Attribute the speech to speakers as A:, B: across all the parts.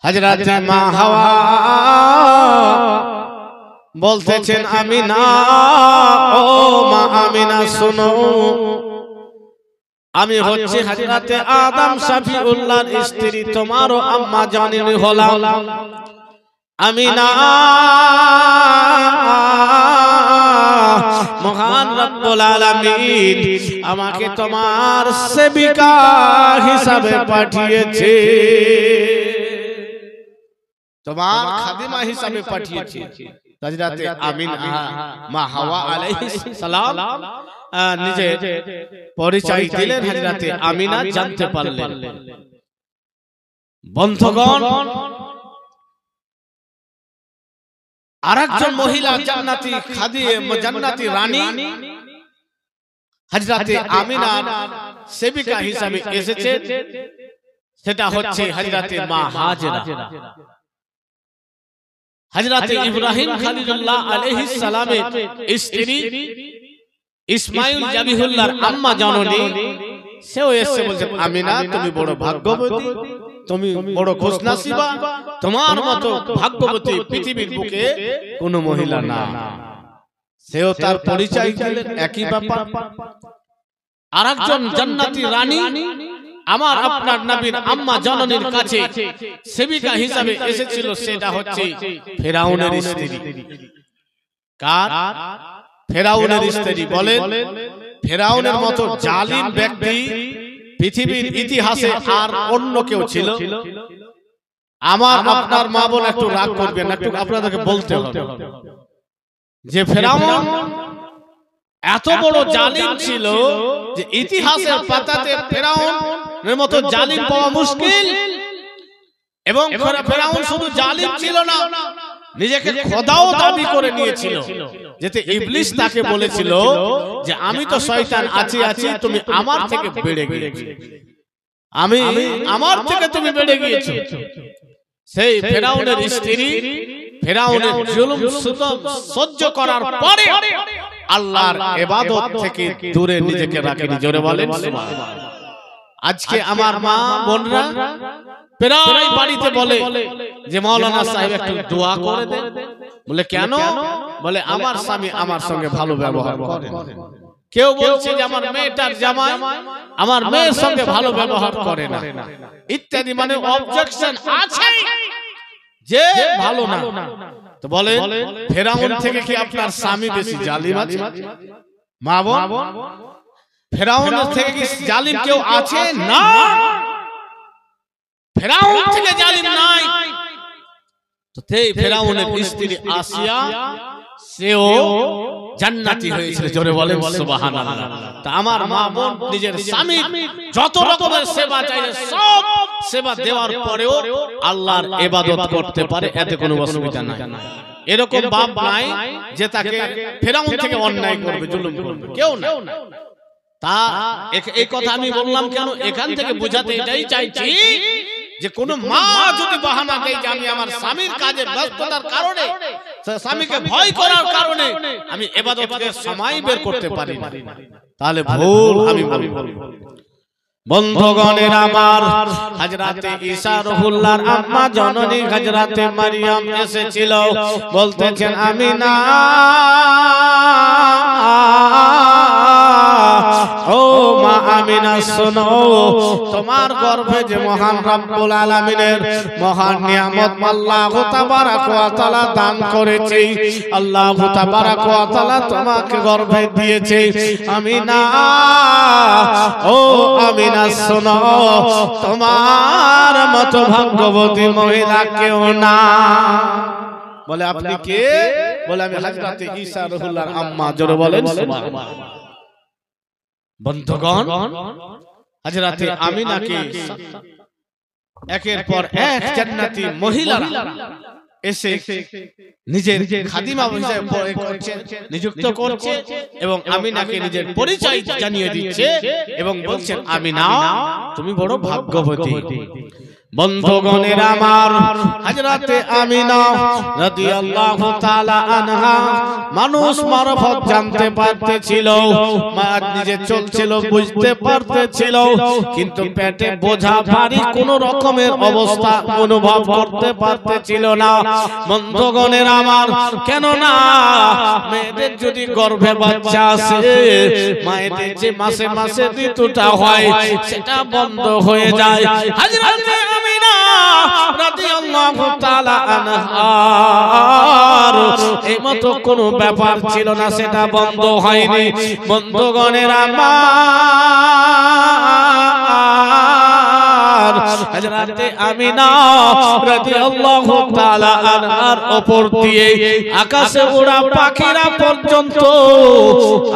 A: হযরত মা হাওয়া বলতেছেন আমিনা, ও মা আমিনা শোনো, আমি হচ্ছে হযরত আদম শফিউল্লাহর স্ত্রী, তোমারও আম্মা জানেন হলাম। আমিনা, মহান রব্বুল আলামিন আমাকে তোমার সেবিকা হিসাবে পাঠিয়েছে, তোমার খাদিমা হিসাবে পাঠিয়েছে। হযরত আমিনা মা হাওয়া আলাইহিস সালাম নিজে পরিচয় দিলেন, হযরত আমিনা জানতে পারলেন। বন্ধুগণ, আরেকজন মহিলা জান্নাতি খাদিমা, জান্নাতি রানী হযরত আমিনার সেবিকা হিসাবে এসেছে, সেটা হচ্ছে হযরত মা হাজেরা। হযরত ইব্রাহিম খলিলুল্লাহ আলাইহিস সালামের স্ত্রী, ইসমাঈল জাবিহুল্লাহর আম্মা জননী, সেও এসে বলছে আমিনা তুমি বড় ভাগ্যবতী, তুমি বড় খুশনসিবা, তোমার মতো ভাগ্যবতী পৃথিবীর বুকে কোনো মহিলা না। সেও তার পরিচয় দিলেন, একই ব্যাপার। আরেকজন জান্নাতি রানী আমার আপনার নবীর আম্মা জননীর কাছে সেবিকা হিসাবে এসেছিল, সেটা হচ্ছে ফেরাউনের স্ত্রী। কার? ফেরাউনের স্ত্রী। বলেন, ফেরাউনের মতো জালিম ব্যক্তি পৃথিবীর ইতিহাসে আর অন্য কেউ ছিল? আমার আপনার মা বোন একটু রাগ করবেন, একটু আপনাদেরকে বলতে হবে যে ফেরাউন এত বড় জালিম ছিল যে ইতিহাসের পাতাতে ফেরাউনের মতো জালিম পাওয়া মুশকিল। এবং ফেরাউন শুধু জালিম ছিল না, নিজেকে খোদাও দাবি করে নিয়েছিল। যেতে ইবলিস তাকে বলেছিল যে আমি তো শয়তান আছি, তুমি আমার থেকে বেড়ে গিয়েছো, আমি আমার থেকে তুমি বেড়ে গিয়েছো। সেই ফেরাউনের স্ত্রী ফেরাউনের জুলুম সহ্য করার পরে আল্লাহর ইবাদত থেকে দূরে নিজেকে রাখেনি। জোরে বলেন সুবহানাল্লাহ। আজকে আমার মা বোনরা প্রায় বাড়িতে বলে যে মাওলানা সাহেব একটু দোয়া করে দেন। বলে কেন? বলে আমার স্বামী আমার সঙ্গে ভালো ব্যবহার করে। কেউ বলছে যে আমার মেয়েটার জামাই আমার মেয়ের সঙ্গে ভালো ব্যবহার করে না, ইত্যাদি। মানে অবজেকশন আছে যে ভালো না। তো বলে ফেরাউন থেকে কি আপনার স্বামী বেশি জালিম আছে? মা বোন, ফেরাউন থেকে কি জালিম কেউ আছে? না, ফেরাউন থেকে জালিম নাই। তো ফেরাউনের স্ত্রী আসিয়া সেও জান্নাতি হয়েছিল। জোরে বলেন সুবহানাল্লাহ। তা আমার মা বোন নিজের স্বামী যত রকমের সেবা চাইলে সব সেবা দেওয়ার পরেও আল্লাহর ইবাদত করতে পারে, এতে কোনো অসুবিধা নাই। এরকম বাপ নাই যে তাকে ফেরাউন থেকে অন্যায় করবে, জুলুম করবে, কেউ না। তা এই কথা আমি বললাম কেন? এখান থেকে বোঝাতে এটাই চাইছি যে কোন মা যদি বাহানা দেয় যে আমি আমার স্বামীর কাজে ব্যস্ততার কারণে, স্বামীকে ভয় করার কারণে আমি ইবাদতের সময় বের করতে পারি না, তাহলে ভুল আমি বলবো। বন্ধুগণের আমার, হযরত ঈসা রুহুল্লাহর আম্মা জননী হযরত মারিয়াম এসেছিল, বলতেছেন আমিনা, ও মা আমিনা শোনো, তোমার গর্ভে যে মহান রব্বুল আলামিনের মহান নিয়ামত আল্লাহ তাবারক ওয়া তাআলা দান করেছে, আল্লাহ তাবারক ওয়া তাআলা তোমাকে গর্ভে দিয়েছে। আমিনা, ও আমিনা শোনো, তোমার মতো ভাগ্যবতী মহিলা কেউ না। বলে আপনি কে? বলে আমি হযরত ঈসা রুহুল্লাহর আম্মা। জোরে বলেন সুবহানাল্লাহ। বন্ধুগণ, হযরত আমিনাকে একের পর এক জান্নাতি মহিলারা এসে নিজের খাদিমা হিসেবে নিযুক্ত করছে এবং আমিনাকে নিজের পরিচয় জানিয়ে দিচ্ছে এবং বলছেন আমিনা তুমি বড় ভাগ্যবতী। বন্ধুগণের আমার, হযরতে আমিনা রাদিয়াল্লাহু তাআলা আনহা মানুষ মারফত জানতে পারতেছিল, মা নিজে চলছিল বুঝতে পারতেছিল, কিন্তু পেটে বোঝা ভারী কোন রকমের অবস্থা অনুভব করতে পারতেছিল না। বন্ধুগণের আমার, কেন না মেয়েদের যদি গর্ভে বাচ্চা আসে, মায়েদের যে মাসে মাসে ঋতুটা হয় সেটা বন্ধ হয়ে যায়। হযরতে আমিনা রাদিয়াল্লাহু তাআলা আনহার এই মতো কোনো ব্যাপার ছিল না, সেটা বন্ধ হয়নি। বন্ধুগণের আমার, হযরতে আমিনা রাদিয়াল্লাহু তাআলা আনহার উপর দিয়ে আকাশে ওড়া পাখিরা পর্যন্ত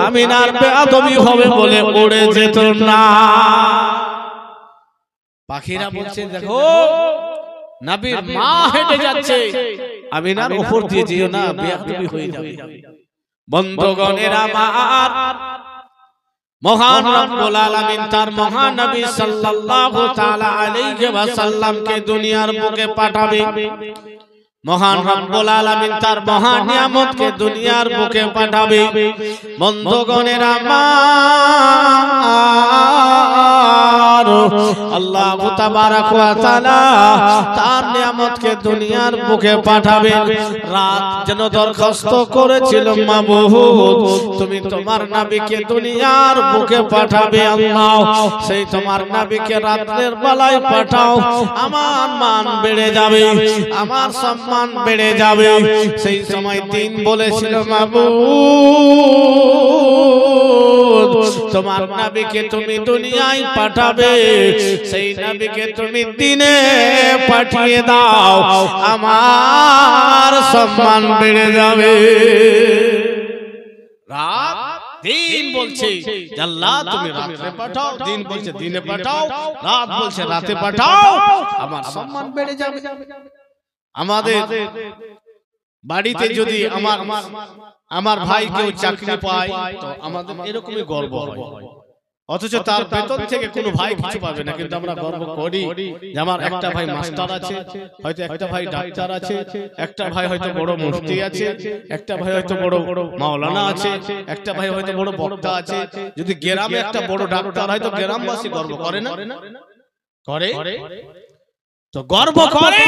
A: আমিনার বেয়াদবি হবে বলে উড়ে যেত না। পাখিরা বলছে, দেখো নবীর মা হেঁটে যাচ্ছে, আমিনার উপর দিয়ে যেও না, বেয়াদবি হয়ে যাবে। বন্ধুগণের আমার, মহান রব্বুল আলামিন তার মহানবী সাল্লাল্লাহু তাআলা আলাইহি ওয়াসাল্লামকে দুনিয়ার বুকে পাঠাবে। মহান রব্বুল আলামিন তার মহা নিয়ামতকে দুনিয়ার বুকে পাঠাবে। বন্ধুগণের আমার, আল্লাহ তাবারাক ওয়া তাআলা তার নিয়ামতকে দুনিয়ার বুকে পাঠাবে। রাত যেন দরখাস্ত করেছিল, মাবুদ তুমি তোমার নবীকে দুনিয়ার বুকে পাঠাবে, আল্লাহ সেই তোমার নবীকে রাতের বেলায় পাঠাও, আমার মান বেড়ে যাবে, আমার সম্মান বেড়ে যাবে। সেই সময় দিন বলেছিল, মাবুদ তোমার নবীকে তুমি দুনিয়ায় পাঠাবে, সেই নবীকে তুমি দিনে পাঠিয়ে দাও, আমার সম্মান বেড়ে যাবে। রাত দিন বলছে আল্লাহ তুমি রাতে পাঠাও, দিন বলছে দিনে পাঠাও, রাত বলছে রাতে পাঠাও, আমার সম্মান বেড়ে যাবে। আমাদের বাড়িতে যদি আমার ভাই কেউ চাকরি পায় তো আমাদের এরকমই গর্ব হয়, অথচ তার বেতন থেকে কোনো ভাই কিছু পাবে না, কিন্তু আমরা গর্ব করি যে আমার একটা ভাই মাস্টার আছে, হয়তো একটা ভাই ডাক্তার আছে, একটা ভাই হয়তো বড় মুফতি আছে, একটা ভাই হয়তো বড় মাওলানা আছে, একটা ভাই হয়তো বড় বক্তা আছে। যদি গ্রামে একটা বড় ডাক্তার হয় তো গ্রামবাসী গর্ব করে না? করে তো, গর্ব করে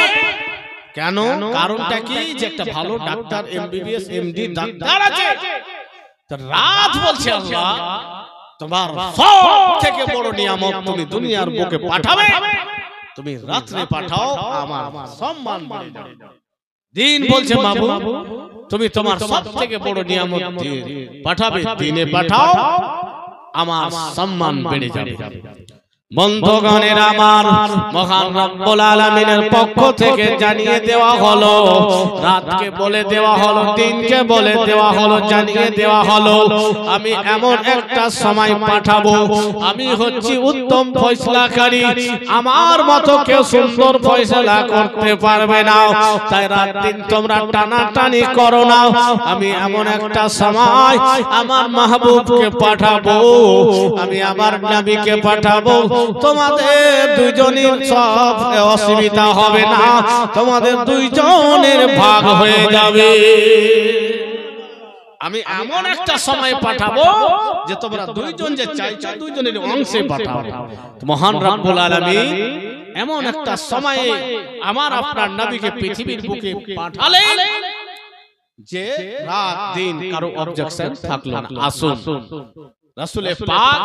A: কেন? কারণটা কি? যে একটা ভালো ডাক্তার, এমবিবিএস এমডি ডাক্তার আছে। রাত বলছে আল্লাহ তোমার সব থেকে বড় নিয়ামত তুমি দুনিয়ার বুকে পাঠাবে, তুমি রাতে পাঠাও, আমার সম্মান বেড়ে যাবে। দিন বলছে মাবুদ তুমি তোমার সব থেকে বড় নিয়ামত পাঠাবে, দিনে পাঠাও, আমার সম্মান বেড়ে যাবে। বন্ধুগণের আমার, মহান রব্বুল আলামিনের পক্ষ থেকে জানিয়ে দেওয়া হলো, রাতকে বলে দেওয়া হলো, দিনকে বলে দেওয়া হলো, জানিয়ে দেওয়া হলো আমি এমন একটা সময় পাঠাবো, আমি হচ্ছি উত্তম ফয়সালাকারী, আমার মতো কেউ সুন্দর ফয়সালা করতে পারবে না। তাই রাত দিন তোমরা টানাটানি করো না, আমি এমন একটা সময় আমার মাহবুবকে পাঠাবো, আমি আমার নবীকে পাঠাবো, তোমাদের দুইজনের সব অসুবিধা হবে না, তোমাদের দুইজনের ভাগ হয়ে যাবে। আমি এমন একটা সময় পাঠাবো যে তোমরা দুইজন যে চাইছো দুইজনের অংশে পাঠাবো। মহান রব্বুল আলামিন এমন একটা সময়ে আমার আপনার নবীকে পৃথিবীর বুকে পাঠালেন যে রাত দিন কারো অবজেকশন থাকলো না। আসুন রাসূল পাক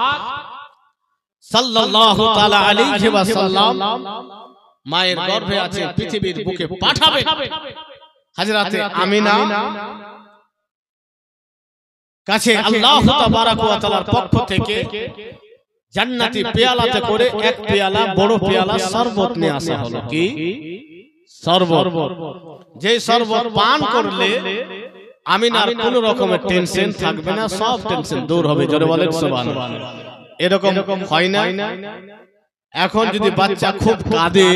A: সাল্লাল্লাহু তাআলা আলাইহি ওয়াসাল্লাম মায়ের গর্ভে আছে, পৃথিবীর বুকে পাঠাবে। হযরতে আমিনা কাছে আল্লাহ তাবারাক ওয়া তাআলার পক্ষ থেকে জান্নাতি পেয়ালাতে করে এক পেয়ালা বড় পেয়ালা শরবত নিয়ে আসা হলো। কি শরবত? যে শরবত পান করলে আমিনার কোন রকমের টেনশন থাকবে না, সব টেনশন দূর হবে। জোরে বলেন সুবহানাল্লাহ। এরকম হয় না? এখন যদি বাচ্চা খুব কাঁদে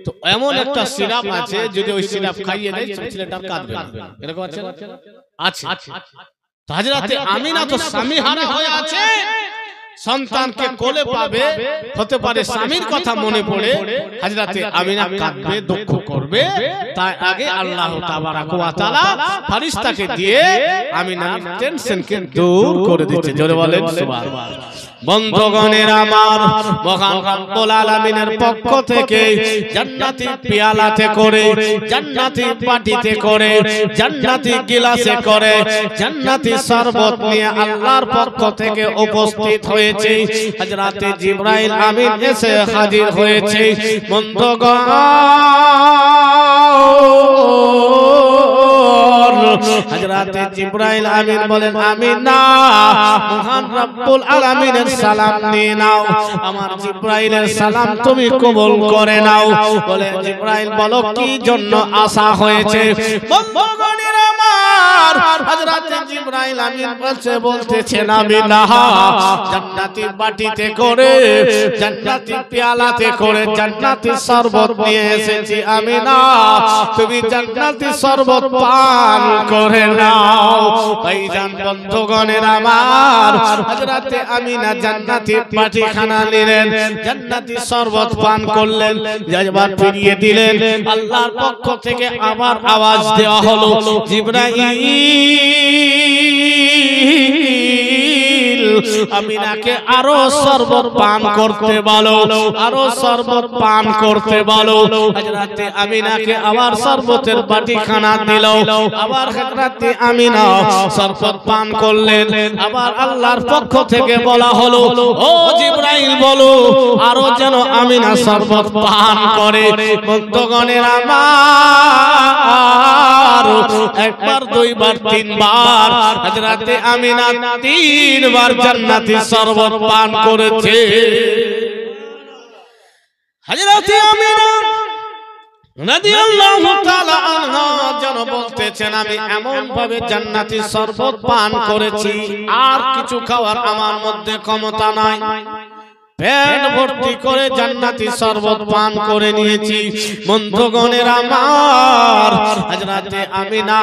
A: তো এমন একটা সিরাপ আছে, যদি ওই সিরাপ খাইয়ে দেয় ছেলেটা কাঁদবে না। এরকম আছে না? আছে। হযরতে আমিনা তো স্বামীহারা হয়ে আছে, সন্তানকে কোলে পাবে, হতে পারে স্বামীর কথা মনে পড়ে হযরতে আমিনা কাঁদবে, দুঃখ করবে, তাই আগে আল্লাহ তাবারাক ওয়া তাআলা ফেরেশতাকে দিয়ে আমিনার টেনশনকে দূর করে দিচ্ছে। জোরে বলেন সুবহানাল্লাহ। বন্ধুগণের আমার, মহান রব্বুল আলামিনের পক্ষ থেকে জান্নাতি পেয়ালাতে করে, জান্নাতি বাটিতে করে, জান্নাতি গিলাসে করে, জান্নাতি শরবত নিয়ে আল্লাহর পক্ষ থেকে উপস্থিত হয়েছে। হযরতে জিবরাইল আমিন এসে হাজির হয়েছে। বন্ধুগণ, হযরতে জিবরাইল আমিন বলেন, আমিনা মহান রব্বুল আলামিনের সালাম নিয়ে নাও, আমার জিবরাইলের সালাম তুমি কবুল করে নাও। বলে জিবরাইল বলো কি জন্য আসা হয়েছে? বন্ধুগণের আমার, হযরতে জিবরাইল আমিন বলতেছেন, আমিনা জান্নাতি বাটিতে করে, জান্নাতি পেয়ালাতে করে জান্নাতি শরবত নিয়ে এসেছি। আমিনা তুমি জান্নাতি শরবত পান করে নাও। ভাইজান বন্ধুগণের আমার, হযরতে আমিনা জান্নাতি বাটিখানা নিলেন, জান্নাতি শরবত পান করলেন, যাবার ফিরিয়ে দিলেন। আল্লাহর পক্ষ থেকে আবার আওয়াজ দেওয়া হলো, জিবরাইল আমিনাকে আরো শরবত পান করতে বলো, আরো শরবত পান করতে বলো। হযরতে আমিনাকে আবার শরবতের বাটিখানা দিল, আবার হযরতে আমিনা শরবত পান করলেন। আবার আল্লাহর পক্ষ থেকে বলা হলো, ও জিবরাইল বলো আরো যেন আমিনা শরবত পান করে। বন্ধুগণের আমার, একবার, দুইবার, তিনবার হযরতে আমিনা তিনবার জান্নাতি শরবত পান করেছে। হযরতে আমিনা রাদিয়াল্লাহু তাআলা আনহা যেন বলতেছেন, আমি এমন ভাবে জান্নাতি শরবত পান করেছি, আর কিছু খাওয়ার আমার মধ্যে ক্ষমতা নাই। পেট ভর্তি করে জান্নাতি শরবত পান করে নিয়েছি। বন্ধুগণের আমার, হযরতে আমিনা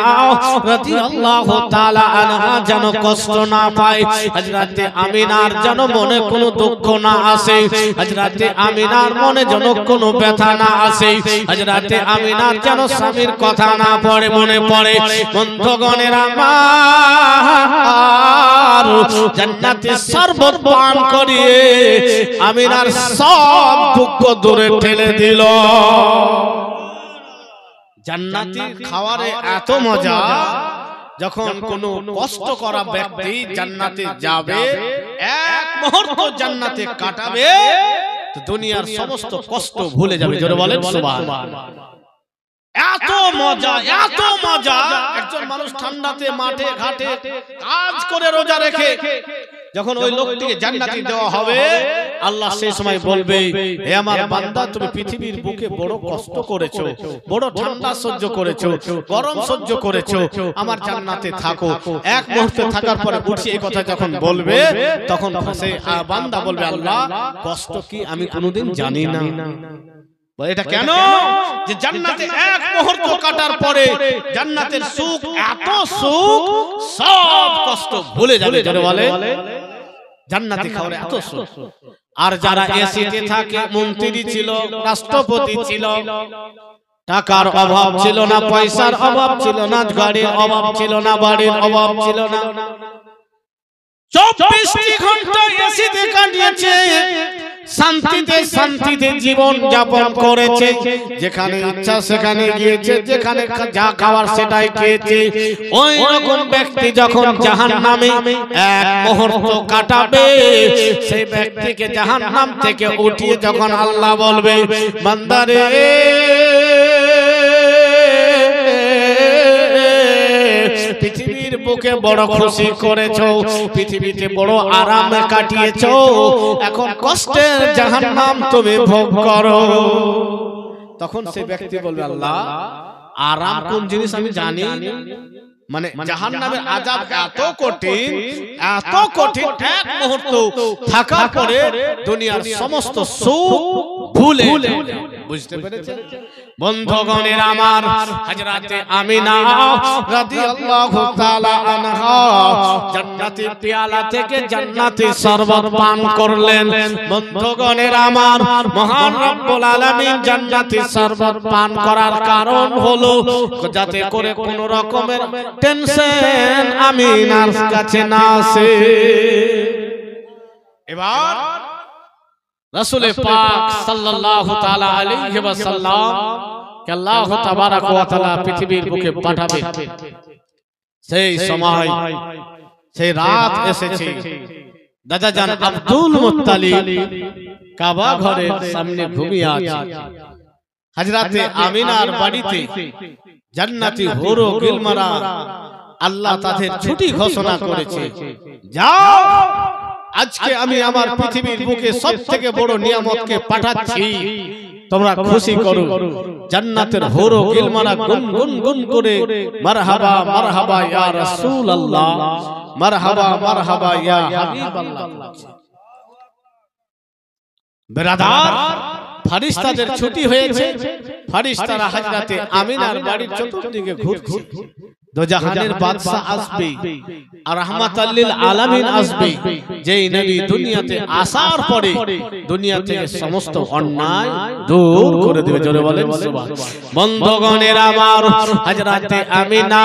A: রাদিয়াল্লাহু তাআলা আনহা যেন কষ্ট না পায়, হযরতে আমিনার যেন মনে কোনো দুঃখ না আসে, হযরতে আমিনার মনে যেন কোনো ব্যথা না আসে, হযরতে আমিনার যেন স্বামীর কথা না পড়ে মনে পড়ে। বন্ধুগণের আমার, জান্নাতি শরবত পান করিয়ে আমিনার সব দুঃখ দূরে ঠেলে দিল। জান্নাতি খাওয়ারে এত মজা, যখন কোন কষ্ট করা ব্যক্তি জান্নাতে যাবে, এক মুহূর্ত জান্নাতে কাটাবে, তো দুনিয়ার সমস্ত কষ্ট ভুলে যাবে। জোরে বলেন সুবহানাল্লাহ। এত মজা, এত মজা। একজন মানুষ ঠান্ডাতে মাঠে ঘাটে কাজ করে রোজা রেখে যখন ওই লোকটিকে জান্নাতি দেওয়া হবে, আল্লাহ সেই সময় বলবে, হে আমার বান্দা, তুমি পৃথিবীর বুকে বড় কষ্ট করেছো, বড় ঠান্ডা সহ্য করেছো, গরম সহ্য করেছো, আমার জান্নাতে থাকো। এক মুহূর্তে থাকার পরে উঠে এই কথা যখন বলবে, তখন সেই বান্দা বলবে, আল্লাহ কষ্ট কি আমি কোনোদিন জানি না। এটা কেন? যে জান্নাতে এক মুহূর্ত কাটার পরে জান্নাতের সুখ, এত সুখ, সব কষ্ট ভুলে যাবে। যারা বলে জান্নাতি খাওয়ার এত সুখ। আর যারা এসিতে থাকে, মন্ত্রী ছিল, রাষ্ট্রপতি ছিল, টাকার অভাব ছিল না, পয়সার অভাব ছিল না, গাড়ির অভাব ছিল না, বাড়ির অভাব ছিল না, 24 ঘন্টা এসিতে কাটিয়েছে, শান্তিতে শান্তিতে জীবন যাপন করেছে, যেখানে ইচ্ছা সেখানে গিয়েছে, যেখানে যা খাওয়ার সেটাই খেয়েছে। ওই রকম ব্যক্তি যখন জাহান্নামে এক মুহূর্ত কাটাবে, সেই ব্যক্তিকে জাহান্নাম থেকে উঠিয়ে যখন আল্লাহ বলবে, বান্দারে পৃথিবীর বুকে বড় খুশি করেছো, পৃথিবীতে বড় আরাম কাটিয়েছো, এখন কষ্টের জাহান্নাম তুমি ভোগ করো। তখন সেই ব্যক্তি বলবে, আল্লাহ আরাম কোন জিনিস আমি জানি। মানে জাহান্নামের আযাব এত কঠিন, এত কঠিন, এক মুহূর্ত থাকার পরে দুনিয়ার সমস্ত সুখ ভুলে। বুঝতে পেরেছেন? বন্ধুগণের আমার, হযরতে আমিনা রাদিয়াল্লাহু তাআলা আনহা জান্নাতি পেয়ালা থেকে জান্নাতি শরবত পান করলেন। বন্ধুগণের আমার, মহান রব্বুল আলামিন জান্নাতি শরবত পান করার কারণ হলো যাতে করে কোন রকমের টেনশন আমিনার কাছে না আসে। এবার রাসূল পাক সাল্লাল্লাহু তাআলা আলাইহি ওয়াসাল্লাম কে আল্লাহ তাবারাক ওয়া তাআলা পৃথিবীর বুকে পাঠাবে, সেই সময় সেই রাত এসেছে। দাদা জান আব্দুল মুত্তালিব কাবা ঘরের সামনে ঘুমিয়ে আছে। হযরতে আমিনার বাড়িতে জান্নাতি হুর ও গিলমারা আল্লাহ তাদের ছুটি ঘোষণা করেছে, যাও আজকে আমি আমার পৃথিবীর বুকে সবথেকে বড় নিয়ামতকে পাঠাচ্ছি, তোমরা খুশি করো। জান্নাতের হুর ও গিলমারা গুনগুন গুন করে মারহাবা মারহাবা ইয়া রাসূলুল্লাহ, মারহাবা মারহাবা ইয়া হাবিবাল্লাহ। বেরাদার, ফেরেশতাদের ছুটি হয়েছে। ফেরেশতারা হযরতে আমিনার বাড়ির চতুর্দিকে ঘুরছে। দোজাহানের বাদশা আসবে আর রাহমাতাল লিল আলামিন আসবে, যেই নবী দুনিয়াতে আসার পরে দুনিয়া থেকে সমস্ত অন্যায় দূর করে দেবে। জোরে বলেন সুবহানাল্লাহ। বন্ধুগণের আমার, হযরতে আমিনা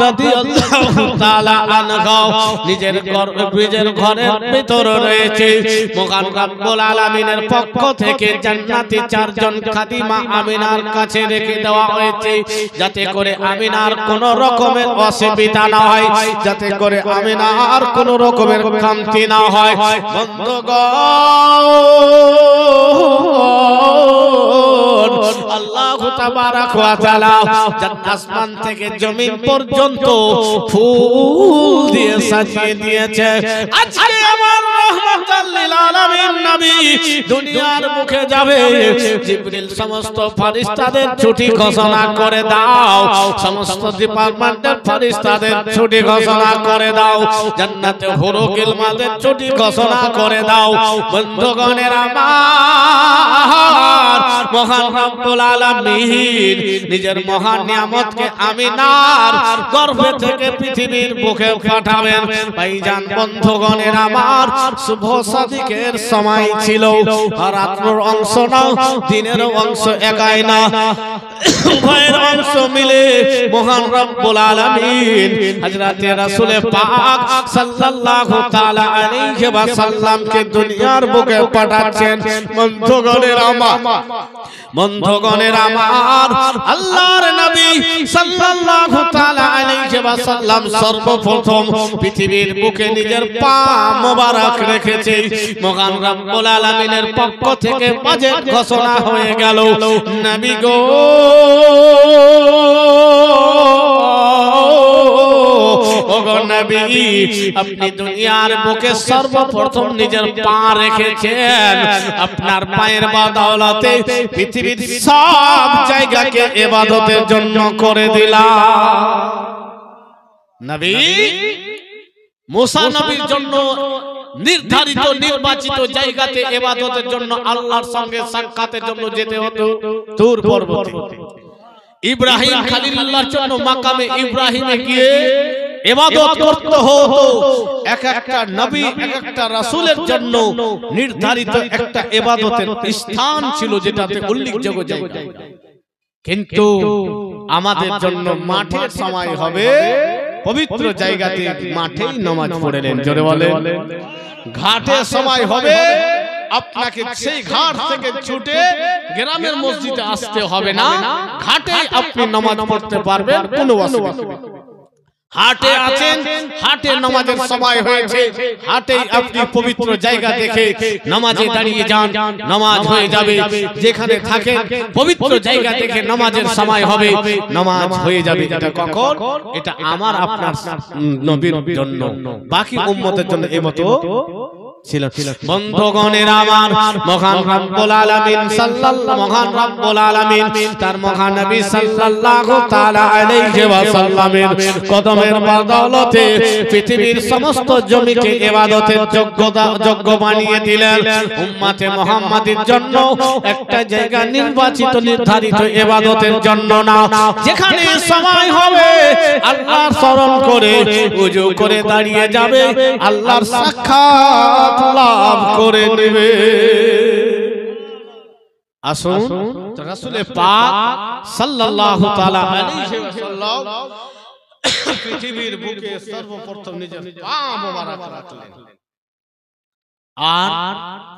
A: রাদিয়াল্লাহু তাআলা আনহা নিজের ঘরের ভিতরে রয়েছে। মহান রব্বুল আলামিনের পক্ষ থেকে জান্নাতি চারজন খাদিমা আমিনার কাছে রেখে দেওয়া হয়েছে, যাতে করে আমিনার কোন রকমের অসুবিধা না হয়, যাতে করে আমিনার কোন রকমের খামতি না হয়। বন্ধুগণ, আল্লাহু তাবারাক ওয়া তাআলা আসমান থেকে জমিন পর্যন্ত ফুল দিয়ে সাজিয়ে দিয়েছে। আজকে আমার রাহমাতাল লিল আলামিন নবী দুনিয়ার মুখে যাবে, জিবরিল সমস্ত ফেরেশতাদের ছুটি ঘোষণা করে দাও, সমস্ত ডিপার্টমেন্টের ফেরেশতাদের ছুটি ঘোষণা করে দাও, জান্নাতে হুর ও গিলমানদের ছুটি ঘোষণা করে দাও। বন্ধুগণের আমার, মহান রব্বুল আলামিন নিজের মহান নিয়ামতকে আমিনার গর্ভ থেকে পৃথিবীর বুকে পাঠাবেন। ভাইজান বন্ধুগণের আমার, শুভ সাদিকের সময় ছিল, রাতের অংশ না দিনের অংশ একাই না, উভয়ের অংশ মিলে মহান রব্বুল আলামিন হযরতে রাসূল পাক সাল্লাল্লাহু তাআলা আলাইহি ওয়াসাল্লামকে দুনিয়ার বুকে পাঠাচ্ছেন। বন্ধুগণের আমার, বন্ধুগণের আমার, আল্লাহর নবী সাল্লাল্লাহু তাআলা আলাইহি ওয়াসাল্লাম সর্বপ্রথম পৃথিবীর বুকে নিজের পা মোবারক রেখেছে। মহান রব্বুল আলামিনের পক্ষ থেকে বাজেট ঘোষণা হয়ে গেল, নবী গো ওগো নবী, আপনি দুনিয়ার বুকে সর্বপ্রথম নিজের পা রেখেছেন, আপনার পায়ের বদৌলতে পৃথিবীর সব জায়গাকে ইবাদতের জন্য করে দিলাম। নবী মুসা নবীর জন্য নির্ধারিত নির্বাচিত জায়গাতে ইবাদতের জন্য আল্লাহর সঙ্গে সাক্ষাতের জন্য যেতে হতো তুর পর্বতে। ইব্রাহিম খলিলুল্লাহর জন্য মাকামে ইব্রাহিমে গিয়ে ইবাদত করতে হতো। এক একটা নবী এক একটা রাসূলের জন্য নির্ধারিত একটা ইবাদতের স্থান ছিল, যেটাতে উল্লেখযোগ্য জায়গা। কিন্তু আমাদের জন্য মাঠের সময় হবে, পবিত্র জায়গাতে মাঠেই নামাজ পড়লেন। জোরে বলেন। ঘাটের সময় হবে, আপনাকে সেই ঘাট থেকে ছুটে গ্রামের মসজিদে আসতে হবে না, ঘাটে আপনি নামাজ পড়তে পারবেন, কোনো অসুবিধা নেই। হাটে আছেন, হাটে নামাজের সময় হয়েছে, হাটেই আপনি পবিত্র জায়গা দেখে নামাজে দাঁড়িয়ে যান, নামাজ হয়ে যাবে। যেখানে থাকেন পবিত্র জায়গা দেখে নামাজের সময় হবে, নামাজ হয়ে যাবে। এটা কখন? এটা আমার আপনার নবীর জন্য, বাকি উম্মতের জন্য এই মতো ছিলেন। বন্ধুগণের আমার, মহান রব্বুল আলামিন মহান রব্বুল আলামিন তার মহান নবী সাল্লাল্লাহু তাআলা আলাইহি ওয়াসাল্লামের কদমের বদৌলতে পৃথিবীর সমস্ত জমিকে ইবাদতের যোগ্য বানিয়ে দিলেন। উম্মতে মুহাম্মাদের জন্য একটা জায়গা নির্বাচিত নির্ধারিত ইবাদতের জন্য না, যেখানে সময় হবে আল্লাহর স্মরণ করে ওযু করে দাঁড়িয়ে যাবে, আল্লাহর সাক্ষাৎ লাভ করে নেবে। আসুন রাসূল পাক সাল্লাল্লাহু তাআলা আলাইহি ওয়াসাল্লাম পৃথিবীর বুকে সর্বপ্রথম নিজের পা মোবারক রাখলেন, আর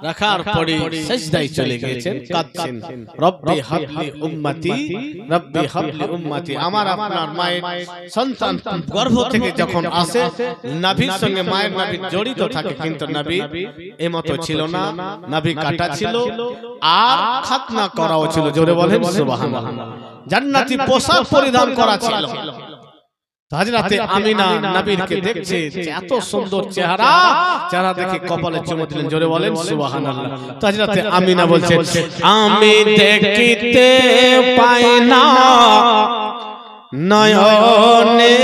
A: রাখার পরে সিজদায় চলে গেছেন, কাঁদছেন, রব্বি হাবলি উম্মতি, রব্বি হাবলি উম্মতি। আমার আপনার মায়ের সন্তান গর্ভ থেকে যখন আসে, নবীর সঙ্গে মায়ের নবী জড়িত থাকে, কিন্তু নবী এমতো ছিল না, নবী কাটা ছিল আর খাতনা করাও ছিল। জোরে বলেন সুবহানাল্লাহ। জান্নাতি পোশাক পরিধান করা ছিল। হযরতে আমিনা নবীকে দেখছে, এত সুন্দর চেহারা, চেহারা দেখে কপালে চুমু দিলেন। জোরে বলেন সুবহানাল্লাহ। তো হযরতে আমিনা বলছেন, আমি দেখিতে পাই না নয়নে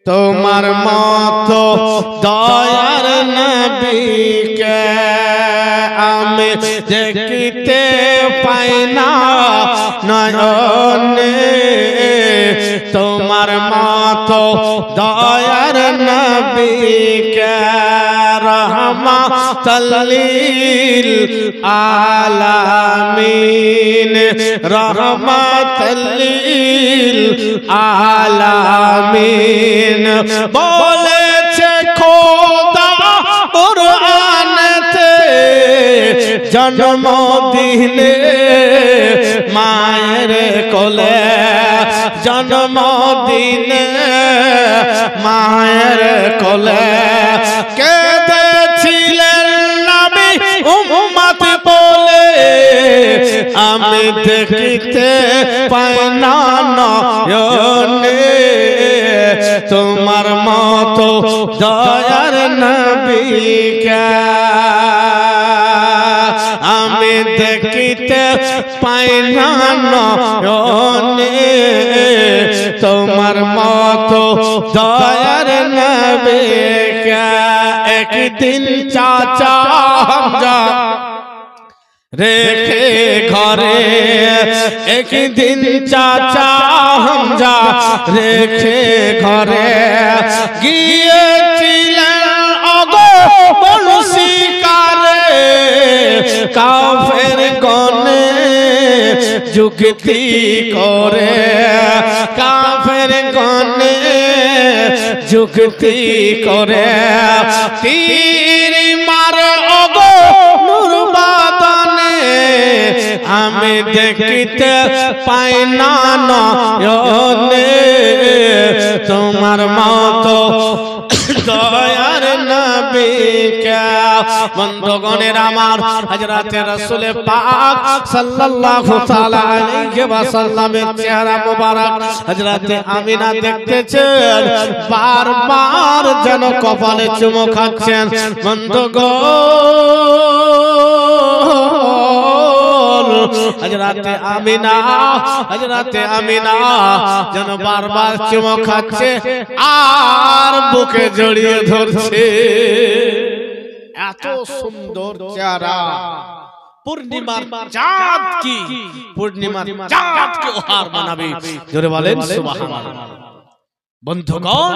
A: তোমার মতো দয়ার নবীকে, আমি দেখিতে পাই না নয়নে তোমার মতো দয়ার নবীকে, রহমাতাল লিল আলামিন, রহমাতাল লিল আলামিন বলেছে খোদা কুরআনেতে, জন্ম দিলে মায়ের কোলে, জন্ম দিলে মায়ের কোলে, কেঁদেছিলেন নবী উম্মত বলে, আমি দেখিতে পাই না নয়নে তোমার মতো দয়ার নবীকে, আমি দেখিতে পাই না নয়নে তোমার মতো দয়ার নবীকে। একদিন চাচা হামজা রেখে ঘরে, একদিন চাচা হামজা রেখে ঘরে, গিয়েছিলেন ওগো বনশিকারে, কাফের গনে যুক্তি করে, কাফের গনে যুক্তি করে, তীর মারে ওগো নূর বাদনে, আমি দেখিতে পাই না নয়নে তোমার মতো দয়ার নবীকে। বন্ধুগণের আমার, হযরতে রাসূল পাক সাল্লাল্লাহু তাআলা আলাইহি ওয়াসাল্লামের চেহারা মোবারক হযরতে আমিনা দেখতেছেন, বারবার যেন কপালে চুমু খাচ্ছেন। বন্ধুগণ, হযরতে আমিনা যেন বারবার চুমু খাচ্ছে আর বুকে জড়িয়ে ধরছে। এত সুন্দর চেহারা, পূর্ণিমার চাঁদ কি, পূর্ণিমার চাঁদ কে ওহার বানাবে। জোরে বলেন সুবহানাল্লাহ। বন্ধুগণ,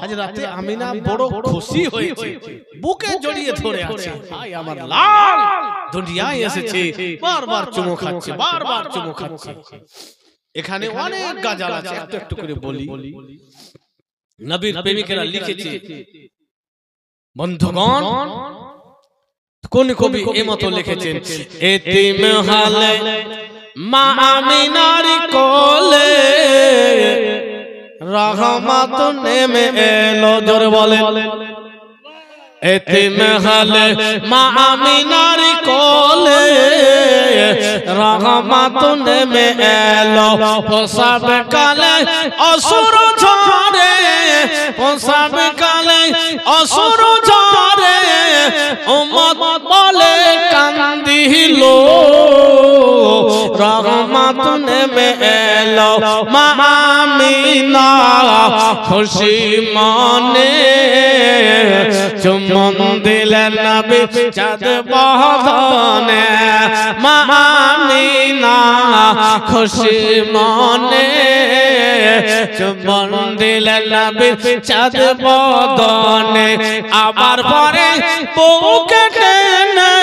A: হযরতে আমিনা বড় খুশি হয়েছে, বুকে জড়িয়ে ধরে আছে, হাই আমার লাল দুনিয়ায় এসেছে, বারবার চুমু খাচ্ছে, বারবার চুমু খাচ্ছে। এখানে অনেক গাজাল আছে, একটু একটু করে বলি। নবীর প্রেমিকেরা লিখেছে, বন্ধুগণ, কোন কবি এমতো লিখেছেন, এতিম হালে মা আমিনার কোলে রহমত নেমে এলো। জোরে বলেন, এতিম হালে মা আমিনার কোলে রহমত নেমে এলো। প্রসব কালে অসুর ঝরে, প্রসব কালে অসুর ঝরে, উম্মত বলে কান্দিল রহমত নেমে এলো মা আমিনা খুশি মনে চুম্বন দিলেন নবী চাঁদ বদনে মা আমিনা খুশি মনে চুম্বন দিলেন নবী চাঁদ বদনে আবার পরে বুকে টেনে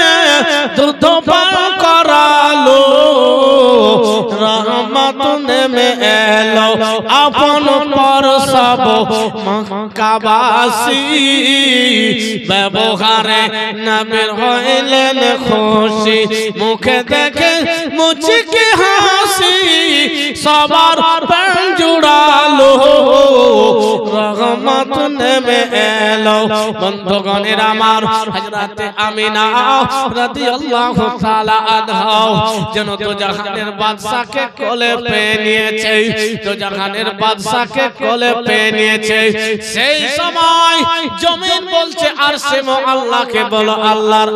A: দুধ পান করালো রহমত নেমে এলো আপন পরশব মক্কাবাসী ব্যবহারে নবীর হইলেন খুশি মুখে দেখে মুচকি হাসি সবার প্রাণ জুড়ালো রহমত নেমে এলো বন্ধুগণের আমার হযরত আমিনা রাদিয়াল্লাহু তাআলা আনহা যেন তো জাহানের বাদশাকে কোলে পেয়ে নিয়েছে তো জাহানের বাদশাকে কোলে পেয়ে নিয়েছে সেই সময় জমিন বলছে আরশে আল্লাহকে বলো আল্লাহর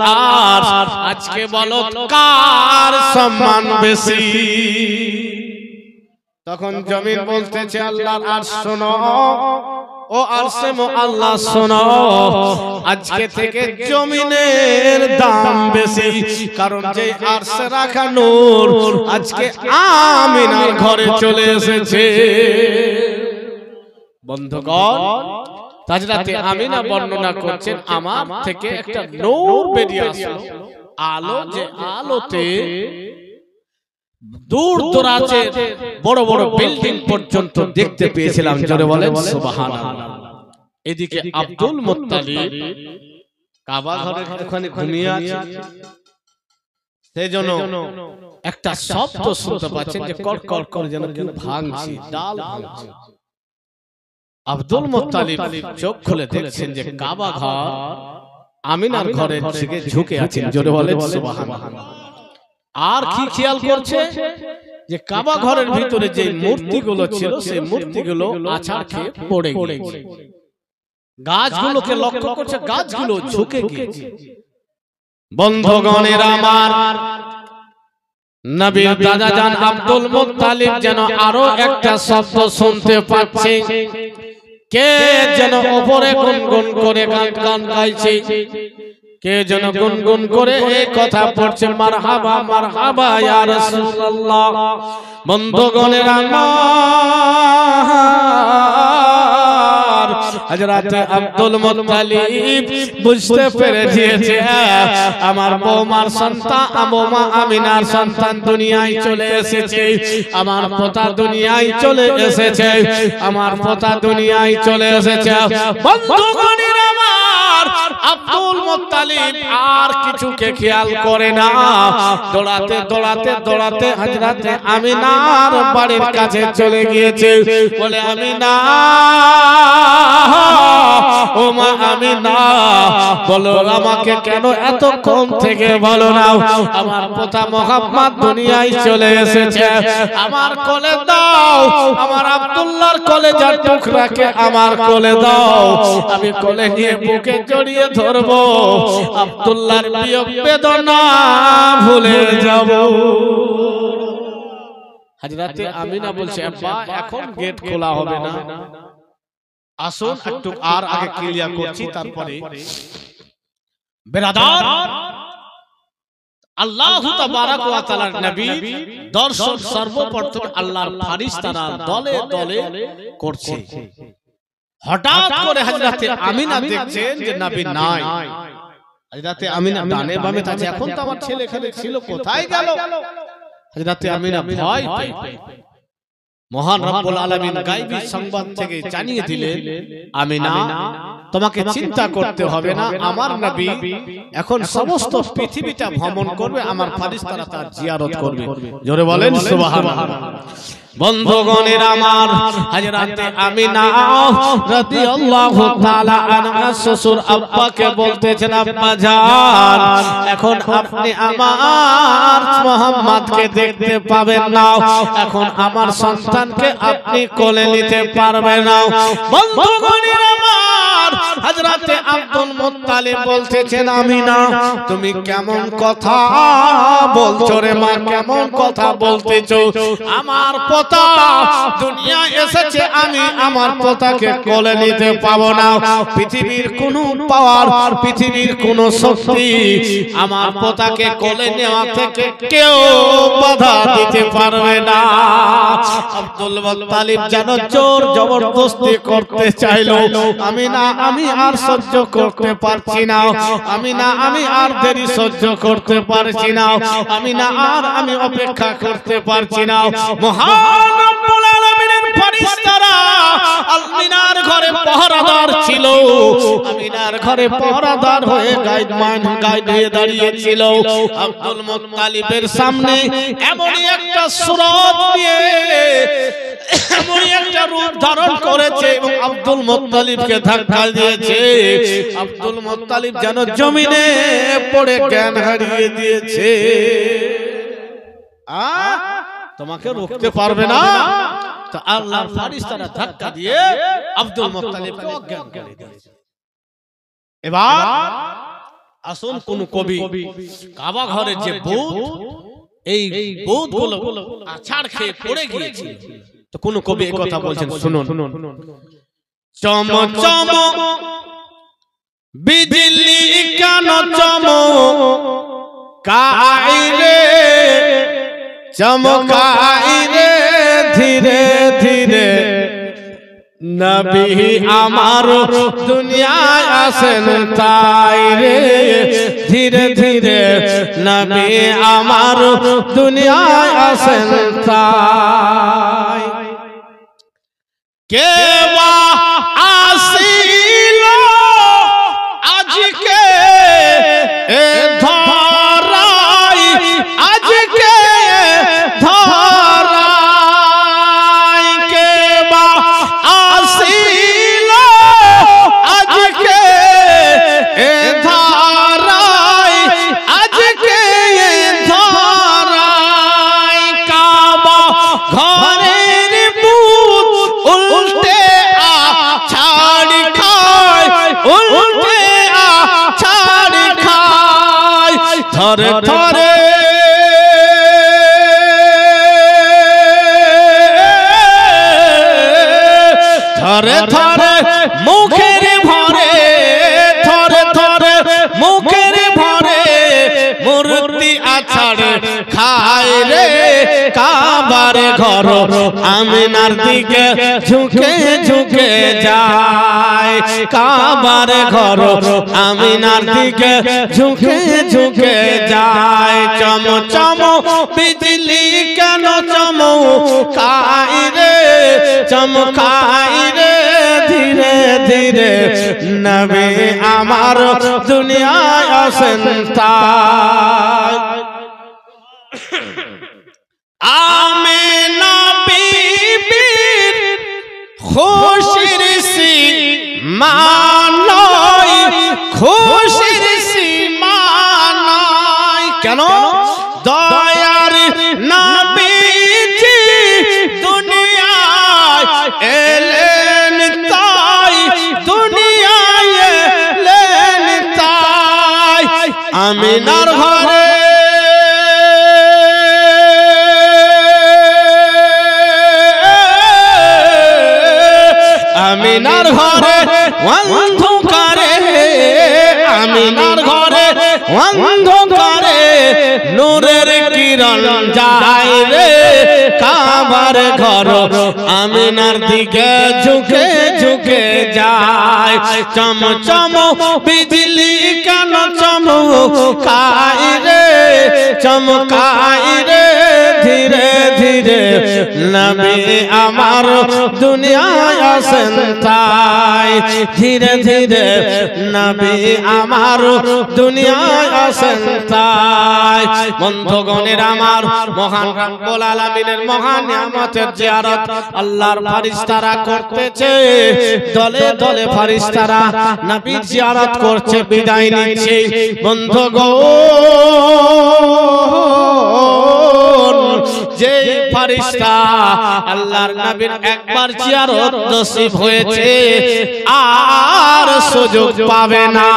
A: আরশ আজকে বলো কার সম্মান বেশি তখন জমিন বলতেছে আল্লাহর আরশ শোনো ও আরশে আল্লাহ শোনো আজকে থেকে জমিনের দাম বেশি কারণ যে আরশে রাখা নূর আজকে আমিনার ঘরে চলে এসেছে বন্ধুগণ হযরতে আমিনা বর্ণনা করছেন আমার থেকে একটা নূর বেরিয়ে আসলো আলো যে আলোতে দূর দরাজে বড় বড় বিল্ডিং পর্যন্ত দেখতে পেয়েছিলাম জোরে বলেন সুবহানাল্লাহ এদিকে আব্দুল মুত্তালিব কাবা ঘরের ওখানে ঘুমিয়ে আছে সেজন্য একটা শব্দ শুনতে পাচ্ছেন যে কড়কড় করে যেন কেউ ভাঙছে ডাল ভাঙছে আব্দুল মুত্তালিব চোখ খুলে দেখছেন যে কাবা ঘর আমিনার ঘরের দিকে ঝুঁকে আছেন জোরে বলেন সুবহানাল্লাহ আর কি খেয়াল করছে যে কাবা ঘরের ভিতরে যে মূর্তিগুলো ছিল সেই মূর্তিগুলো আছাড় খেয়ে পড়ে গেছে গাছগুলোকে লক্ষ্য করছে গাছগুলো ঝুঁকে গিয়েছে বন্ধুগণের আমার নবীর দাদাজান আব্দুল মুত্তালিব যেন আরো একটা শব্দ শুনতে পাচ্ছে কে যেন উপরে গুনগুন করে গান গাইছে কে যেন গুনগুন করে এই কথা পড়ছে মারহাবা মারহাবা ইয়া রাসূলুল্লাহ বন্ধুগণের আমার হযরত আব্দুল মুত্তালিব বুঝতে পেরে গিয়েছে আমার বৌমার সন্তান বৌমা আমিনার সন্তান দুনিয়ায় চলে এসেছে আমার পোতা দুনিয়ায় চলে এসেছে আমার পোতা দুনিয়ায় চলে এসেছে বন্ধুগণের আমার আব্দুল মুত্তালিব আর কিছুকে খেয়াল করে না দৌড়াতে দৌড়াতে দৌড়াতে হযরত আমিনার বাড়ির কাছে চলে গিয়েছে বলে আমিনা ও মা আমিনা বলো আমাকে কেন এত কম থেকে বলো না আমার পোতা মুহাম্মদ দুনিয়ায় চলে এসেছে আমার কোলে দাও আমার আব্দুল্লাহর কলেজার টুকরাকে আমার কোলে দাও আমি কোলে নিয়ে বুকে জড়িয়ে ধরবো আব্দুল্লাহর বিয়োগ বেদনা ভুলে যাব হযরত আমিনা বলছে আব্বা এখন গেট খোলা হবে না আসুন একটু আর আগে ক্লিয়ার করছি তারপরে বেরাদার আল্লাহু তাবারাক ওয়া তাআলার নবী দর্শন সর্বপ্রথম আল্লাহর ফেরেশতারা দলে দলে করছে হঠাৎ করে হযরত আমিনা দেখছেন যে নবী নাই হযরত আমিনা ডানে বামে আছে এখন তো আমার ছেলে এখানে ছিল কোথায় গেল হযরত আমিনা ভয় পেয়ে মহান রব্বুল আলামিন গায়বী সংবাদ থেকে জানিয়ে দিলেন আমিনা তোমাকে চিন্তা করতে হবে না আমার নবী এখন সমস্ত পৃথিবীটা ভ্রমণ করবে আমার ফেরেশতারা তার জিয়ারত করবে জোরে বলেন সুবহানাল্লাহ বন্ধুগণের আমার হযরত আমিনা রাদিয়াল্লাহু তাআলা আনহা শ্বশুর আব্বাকে বলতেছেন আব্বা জান এখন আপনি আমার মুহাম্মদকে দেখতে পাবেন না এখন আমার সন্তানকে আপনি কোলে নিতে পারবেন না বন্ধুগণের আমার হযরতে আব্দুল মুত্তালিব বলতেছেন আমিনা তুমি কেমন কথা বলছো রে মা, কেমন কথা বলতেছো? আমার পোতা দুনিয়া এসেছে, আমি আমার পোতাকে কোলে নিতে পাবো না। পৃথিবীর কোনো পাওয়ার, পৃথিবীর কোনো শক্তি আমার পোতাকে কোলে নেওয়া থেকে কেউ বাধা দিতে পারবে না। আব্দুল মুত্তালিব যেন জোর জবরদস্তি করতে চাইলো, আমিনা আমি আর সহ্য করতে পারছি না, আমিনা আমি আর দেরি সহ্য করতে পারছি না, আমিনা আর আমি অপেক্ষা করতে পারছি না। মহান রব্বুল আলামিনের ফেরেশতারা আমিনার ঘরে পাহারাদার ছিল, আমিনার ঘরে পাহারাদার হয়ে গাইড হয়ে দাঁড়িয়েছিল। আব্দুল মুত্তালিবের সামনে এমনই একটা সুরত নিয়ে এমনই একটা রূপ ধারণ করেছে এবং আব্দুল মুত্তালিবকে ধাক্কা দিয়েছে। আব্দুল মুত্তালিব যেন জমিনে পড়ে জ্ঞান হারিয়ে দিয়েছে। তোমাকে রুখতে পারবে না, তো আল্লাহর ফেরেশতারা ধাক্কা দিয়ে আব্দুল মুত্তালিবকে অজ্ঞান করে দিয়েছে। এবার আসুন কোন কবি কাবা ঘরের যে ভূত, এই ভূতগুলো আছাড় খেয়ে পড়ে গিয়েছে, তো কোন কবি এই কথা বলছেন শুনুন। চম চম বিজলি কেন চমকাই রে, চমকাই রে ধীরে ধীরে, নবী আমার দুনিয়ায় আসেন তাই রে, ধীরে ধীরে নবী আমার দুনিয়ায় আসেন তাই। কে বা আসিল আজকে এ ধরাই, আজকে ধরাই, কে বা আসিল আজকে এ ধরাই, আজকে ধরাই, কাবা ঘরের ভূত উল্টে ছাড়ি খায়, উল্টে ছাড়ি খায়, ধরে ধরে ধরে ধরে মুখের ভরে, ধরে ধরে মুখের ভরে মূর্তি আছাড় খায় রে, কাবার ঘর আমিনার দিকে ঝুঁকে ঝুঁকে যায়, কাবার ঘর আমিনার দিকে ঝুঁকে ঝুঁকে যায়। চম চম বিজলি কেন চমকাই রে, চমকাই রে ধীরে ধীরে, নবী আমার দুনিয়ায় আসেন তাই। আমিনা বিবির খুশির সীমা নাই, খুশির সীমা নাই, কেন? দয়ার নবীজি দুনিয়ায় এলেন তাই, দুনিয়ায় এলেন তাই, আমিনার ঘরে আমিনার ঘরে অন্ধকারে, আমিনার ঘরে অন্ধকারে নূরের কিরণ যায় রে, কাবার ঘর আমিনার দিকে ঝুঁকে ঝুঁকে যায়। চম চম বিজলি কেন চমকাই রে, চমকাই রে ধীরে ধীরে, নবী আমার দুনিয়ায় আসেন তাই, ধীরে ধীরে নবী আমার দুনিয়ায় আসেন তাই। বন্ধুগণের আমার, মহান রব্বুল আলামিনের মহান নিয়ামতের জিয়ারত আল্লাহর ফেরেশতারা করতেছে, দলে দলে ফেরেশতারা নবীর জিয়ারত করছে, বিদায় নিচ্ছে। বন্ধুগণ যে ফেরেশতা আল্লাহর নবীর একবার জিয়ারত নসিব হয়েছে আর সুযোগ পাবে না।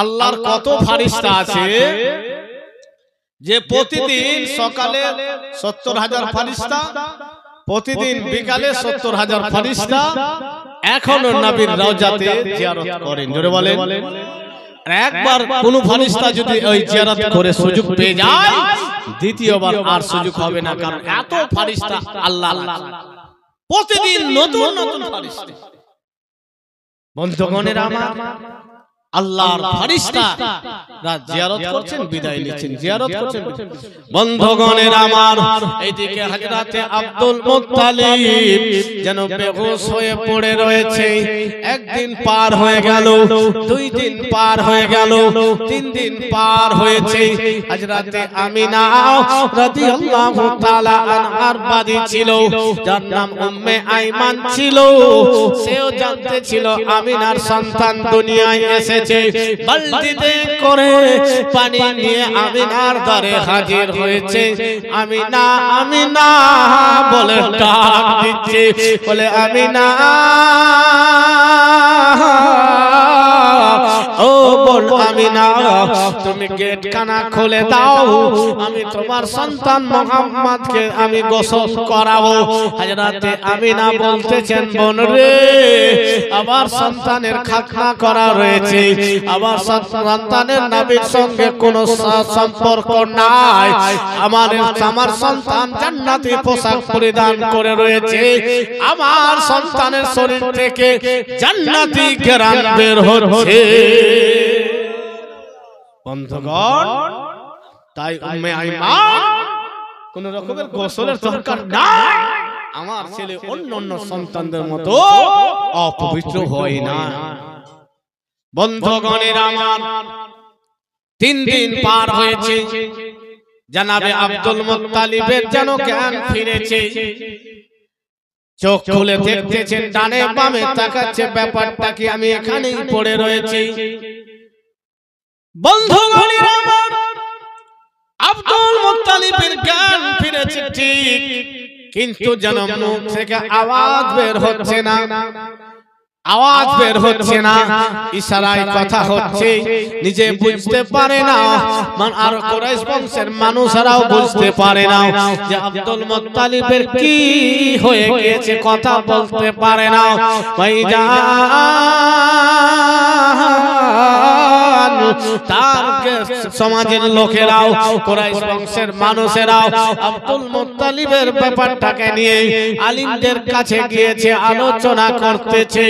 A: আল্লাহর কত ফেরেশতা আছে যে প্রতিদিন সকালে ৭০,০০০ ফেরেশতা, প্রতিদিন বিকালে ৭০,০০০ ফেরেশতা এখনো নবীর রওজাতে জিয়ারত করেন। জোরে বলেন। একবার কোন ফেরেশতা যদি ওই জিয়ারত করে সুযোগ পেয়ে যায়, দ্বিতীয়বার আর সুযোগ হবে না, কারণ এত ফেরেশতা আল্লাহ প্রতিদিন নতুন নতুন ফেরেশতা। বন্ধুগণের আমার, আল্লাহর ফেরেশতারা জিয়ারত করছেন, বিদায় নিচ্ছেন, জিয়ারত করছেন। বন্ধুগণের আমার, এইদিকে হযরতে আব্দুল মুত্তালিব যেন বেহুশ হয়ে পড়ে রয়েছে। একদিন পার হয়ে গেল, 2 দিন পার হয়ে গেল, 3 দিন পার হয়েছে। হযরতে আমিনা রাদিয়াল্লাহু তাআলা আনহার বাদী ছিল, যার নাম উম্মে আইমান ছিল। সেও জানতে ছিল আমিনার সন্তান দুনিয়ায় এসে বালতিতে করে পানি নিয়ে আমিনার দ্বারে হাজির হয়েছে। আমিনা আমিনা বলে ডাক দিচ্ছে, বলে আমিনা ও বল আমিনা, তুমি গেট খানা খুলে দাও, আমি তোমার সন্তান মুহাম্মদকে আমি গোসল করাবো। হযরতে আমিনা বলতেছেন, বোন রে, আমার সন্তানের খাতনা করা রয়েছে, আমার সন্তানের নবীর সঙ্গে কোনো সম্পর্ক নাই। আমার সন্তান জান্নাতি পোশাক পরিধান করে রয়েছে, আমার সন্তানের শরীর থেকে জান্নাতি ঘ্রাণ বের হচ্ছে। বন্ধুগণ, তাই উম্মে আইমান কোন রকমের গোসলের দরকার নাই। আমার ছেলে অন্য সন্তানদের মতো অপবিত্র হয় না। বন্ধুগণের আমার, 3 দিন পার হয়েছে। জনাবে আব্দুল মুত্তালিবের যেন জ্ঞান ফিরেছে। চোখ খুলে দেখতেছেন, ডানে বামে তাকাচ্ছে, ব্যাপারটা কি আমি এখানেই পড়ে রয়েছি। বন্ধুগণের আমার, আব্দুল মুত্তালিবের জ্ঞান ফিরেছে ঠিক, কিন্তু যেন মুখ থেকে আওয়াজ বের হচ্ছে না, আওয়াজ বের হচ্ছে না, ইশারায় কথা হচ্ছে, নিজে বুঝতে পারে না, আর কুরাইশ বংশের মানুষরাও বুঝতে পারে না যে আব্দুল মুত্তালিবের কি হয়ে গিয়েছে, কথা বলতে পারে না। তার সমাজের লোকেরাও, কুরাইশ বংশের মানুষেরাও আব্দুল মুত্তালিবের ব্যাপারটাকে নিয়ে আলিমদের কাছে গিয়েছে, আলোচনা করতেছে।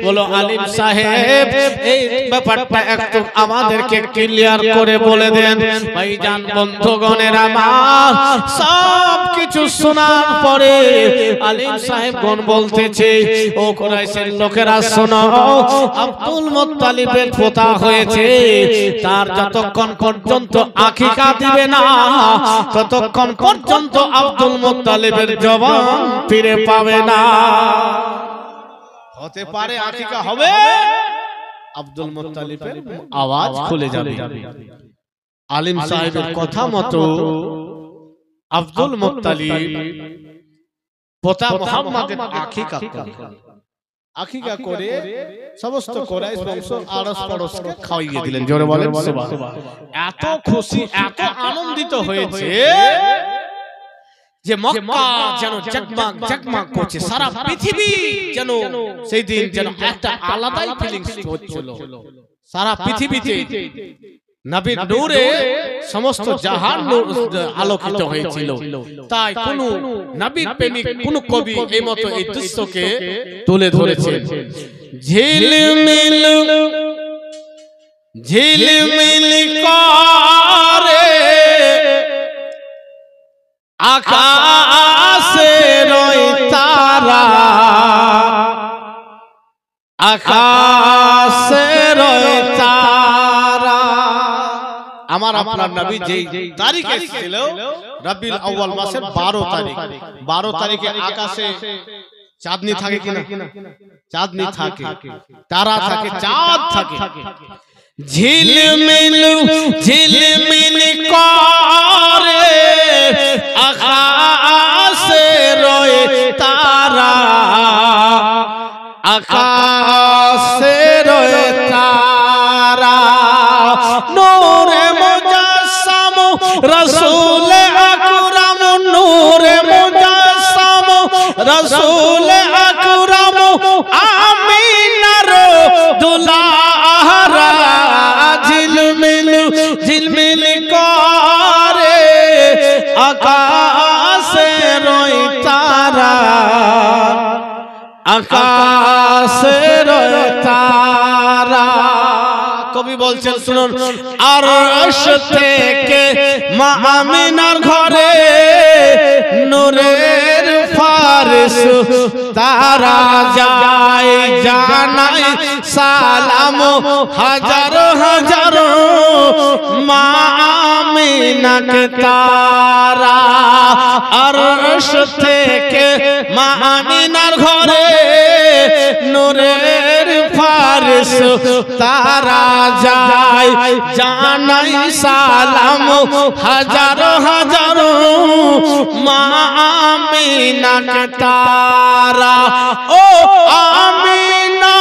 A: বলো আলিম সাহেব, এই ব্যাপারটা একটু আমাদেরকে ক্লিয়ার করে বলে দেন। ভাইজান, বন্ধুগণের আমার, সব কিছু শোনার পরে আলিম সাহেবগণ বলতেছে, ও কুরাইশের লোকেরা শোনো, আব্দুল মুত্তালিবের পোতা হয়েছে, তার যতক্ষণ পর্যন্ত আকিকা দিবে না, ততক্ষণ পর্যন্ত আব্দুল মুত্তালিবের জবান ফিরে পাবে না। হতে পারে আকিকা হবে, আব্দুল মুত্তালিবের আওয়াজ খুলে যাবে। আলিম সাহেবের কথা মতো আব্দুল মুত্তালিব পোতা মুহাম্মাদের আকিকা করে সমস্ত কুরাইশ বংশ আড়স পড়শকে খাইয়ে দিলেন। জোরে বলেন সুবহানাল্লাহ। এত খুশি, এত আনন্দিত হয়েছে যে মক্কা যেন জগমগ জগমগ করছে, সারা পৃথিবী যেন সেই দিন যেন একটা আলাদাই ফিলিংস হচ্ছিল। সারা পৃথিবীতে নবীর নূরে সমস্ত জাহান আলোকিত হয়েছিল। তাই কোন নবীর প্রেমিক, কোন কবি এই মতো এই দৃশ্যকে তুলে ধরেছে। ঝিলমিল ঝিলমিল করে আকাশে রয় তারা, আকাশে রয় তারা। আমার আপনার নবী যেই তারিখে ছিল, রবিউল আউয়াল মাসের 12 তারিখ। 12 তারিখে আকাশে চাঁদনি থাকে কিনা? চাঁদনি থাকে, তারা থাকে, চাঁদ থাকে। ঝিলমিল ঝিলমিল করে আকাশের তারা নূরে মুজাসসাম রাসূল আকরাম নূরে মুজাসসাম রাসূল আকরাম আমিনার দুলারা ঝিলমিল ঝিলমিল করে আকাশের তারা আকাশের তারা কবি বলছেন শুনুন আর আরশ থেকে মা আমিনার ঘরে নূরের ফারিস তারা যায় জানাই সালাম হাজার হাজার মা আমিনাকে তারা আর আরশ থেকে মা আমিনার ঘরে নূরের ফারিস তারা যায় জানাই সালাম হাজার হাজার মা আমিনাকে তারা ও আমিনা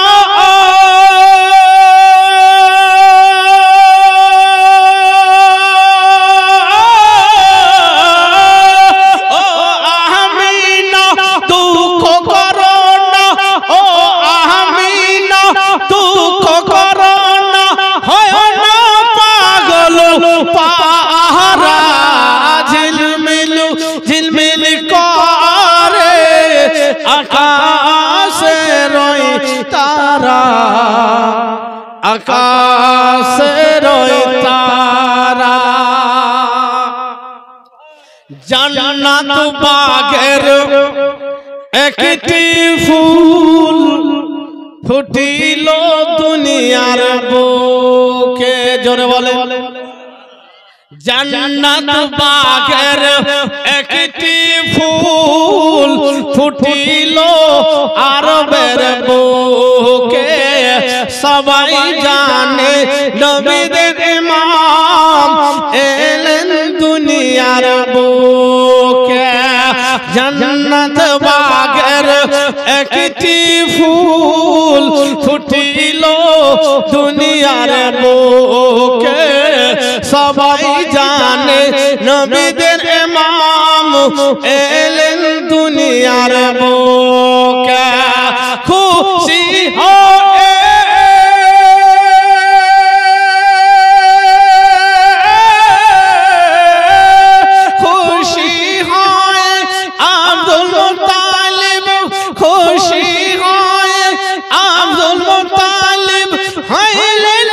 A: আকাশের তারা আকাশের তারা জান্নাত বাগের একটি ফুল ফুটিল দুনিয়ার বুকে জোরে বলে জান্নাত বাগের একটি ফুল ফুটিল আরবের বুকে সবাই জানে নবীদের ইমাম এলেন দুনিয়ার বুকে জান্নাত বাগের একটি ফুল ফুটিল দুনিয়ার বুকে সবাই জানে নবীদের ইমাম এলেন দুনিয়ার বুকে খুশি হয়ে খুশি হয় আব্দুল মুত্তালিব খুশি হয় আব্দুল মুত্তালিব হইলেন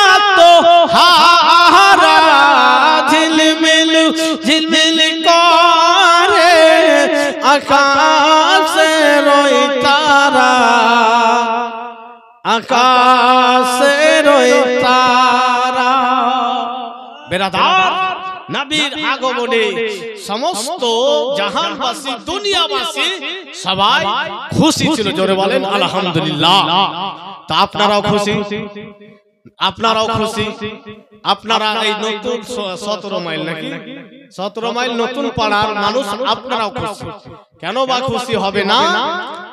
A: আত্মহারা ঝিলমিল ঝিলমিল করে আকাশের তারা আকাশের তারা বেরাদার নবীর আগমনে সমস্ত জাহানবাসী দুনিয়াবাসী সবাই খুশি ছিল জোরে বলেন আলহামদুলিল্লাহ তা আপনারাও খুশি আপনারাও খুশি আপনারা এই নতুন 17 মাইল নাকি 17 মাইল নতুন পাড়ার মানুষ আপনারাও খুশি কেন বা খুশি হবে না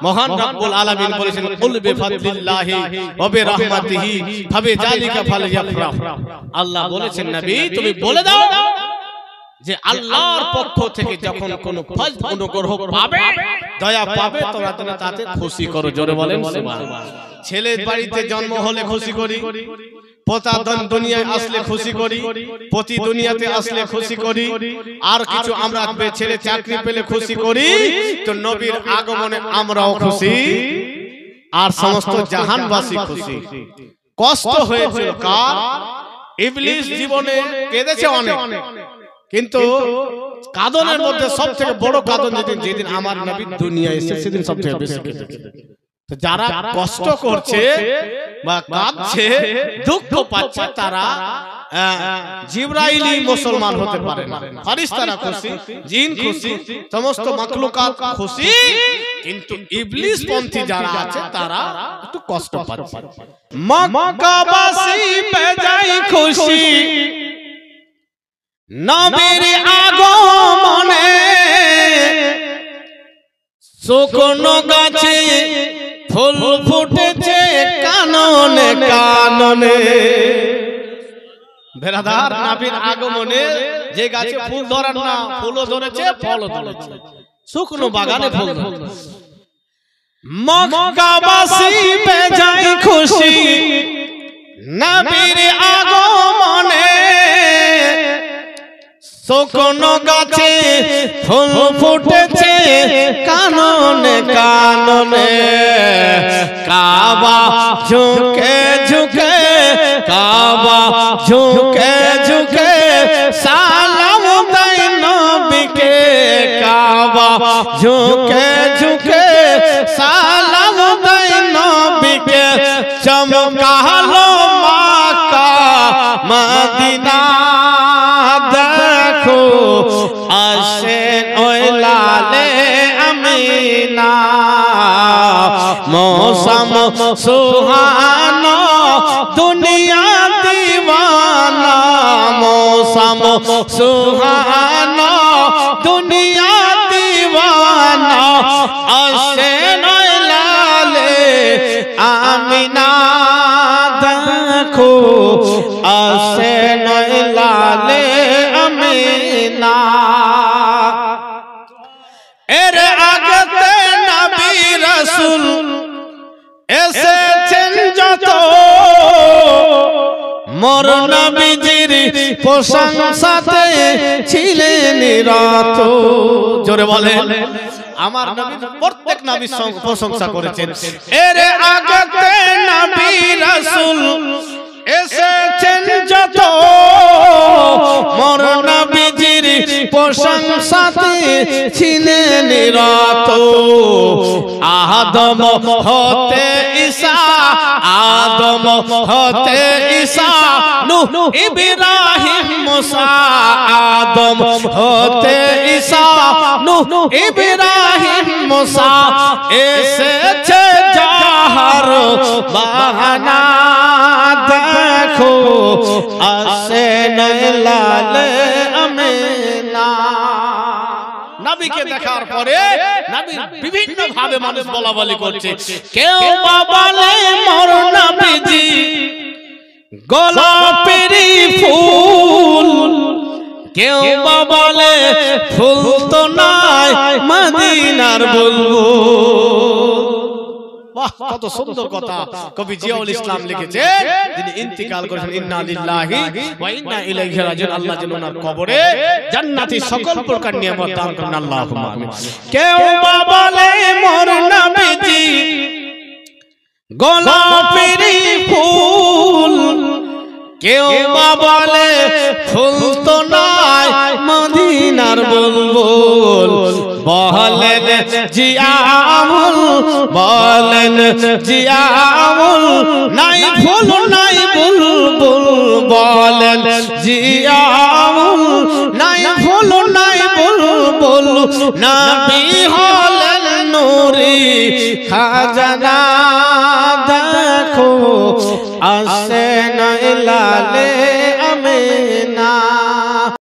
A: মহান রব্বুল আলামিন বলেছেন কুল বিফাদলিল্লাহি ওয়া বিরহমাতিহি ফাবিযালিকা ফালইফরাহ আল্লাহ বলেছেন নবী তুমি বলে দাও যে আল্লাহর পক্ষ থেকে যখন কোনো ফজল অনুগ্রহ পাবে দয়া পাবে তোমরা তাতে খুশি করো জোরে বলেন সুবহানাল্লাহ ছেলের বাড়িতে জন্ম হলে খুশি করি পোতা দুনিয়ায় আসলে খুশি করি পতি দুনিয়াতে আসলে খুশি করি আর কিছু আমরা ছেলে চাকরি পেলে খুশি করি তো নবীর আগমনে আমরাও খুশি আর সমস্ত জাহানবাসী খুশি কষ্ট হয়েছিল কার ইবলিস জীবনে কেঁদেছে অনেক কিন্তু কাঁদনের মধ্যে সবথেকে বড় কাঁদন যেদিন আমার নবী দুনিয়ায় এসেছে সেদিন সবথেকে বেশি কেঁদেছে তো যারা কষ্ট করছে বা কাঁদছে দুঃখ পাচ্ছে তারা জিবরাইলি মুসলমান হতে পারে না ফেরেশতারা খুশি জিন খুশি সমস্ত মাখলুকাত খুশি কিন্তু ইবলিস পন্থী যারা আছে তারা একটু কষ্ট পাচ্ছে মক্কাবাসী বেজায় খুশি নবীর আগমনে শুকনো গাছে ফুল ফুটেছে কাননে কাননে। বেরাদার নবীর আগমনে যে গাছে ফুল ধরার না, ফুলও ধরেছে, ফলও ধরেছে, শুকনো বাগানে ফুল ধরেছে। মক্কাবাসী বেজায় খুশি নবীর আগমনে, শুকনো গাছে ফুল ফুটেছে কাননে কাননে। কাবা ঝুঁকে ঝুঁকে, কাবা ঝুঁকে ঝুঁকে সালাম দেয় নবীকে, কাবা ঝুঁকে ঝুঁকে সালাম দেয় নবীকে। চমকালো মক্কা মদিনা দেখো, আসেন ওই লালে আমিনা। মৌসম সুহানা দুনিয়া দিওয়ানা, মৌসম সুহানা দুনিয়া দিওয়ানা। আসেন ওই লালে আমিনা দেখো, আসেন ওই লালে আমিনা। এর আগতে নবী রাসূল এসেছেন যত, মোর নবীজির প্রশংসাতে ছিলেন নিরত। জোরে বলেন, আমার নবী প্রত্যেক নবীর প্রশংসা করেছেন। এর আগতে নবী রাসূল এসেছেন যত, মোর নবীজির প্রশংসাতে ছিলেন নিরত। আদম হতে ঈসা, আদম হতে ঈসা, নূহ ইব্রাহিম মুসা। আদম হতে ঈসা, নূহ ইব্রাহিম মুসা। এসেছে যাহার বাহানা দেখো, আসেন লালে আমিনা। নবীকে দেখার পরে নবীর বিভিন্ন ভাবে মানুষ বলা বলি করছে। কেউ বলে মোর নবীজি গোলাপের ফুল, কেউ বলে ফুল তো নাই মদিনার বুলবুল। বাহ, কত সুন্দর কথা কবি জিয়াউল ইসলাম লিখেছেন, যিনি ইন্তিকাল করেছেন। ইন্না লিল্লাহি ওয়া ইন্না ইলাইহি রাজিউন। আল্লাহ যেন ওনার কবরে জান্নাতি সকল প্রকার নিয়ামত দান করেন, আল্লাহুম্মা আমিন। কেউ বলে মোর নবীজি গোলাপের ফুল, কেউ বলে ফুল তো নাই মদিনার বুলবুল। বলেন জিয়াউল, বলেন জিয়াউল, নাই ফুল নাই বুলবুল। বলেন জিয়াউল, নাই ফুল নাই বুলবুল। নবী হলেন নূরি খাজানা দেখো, আসেন লালে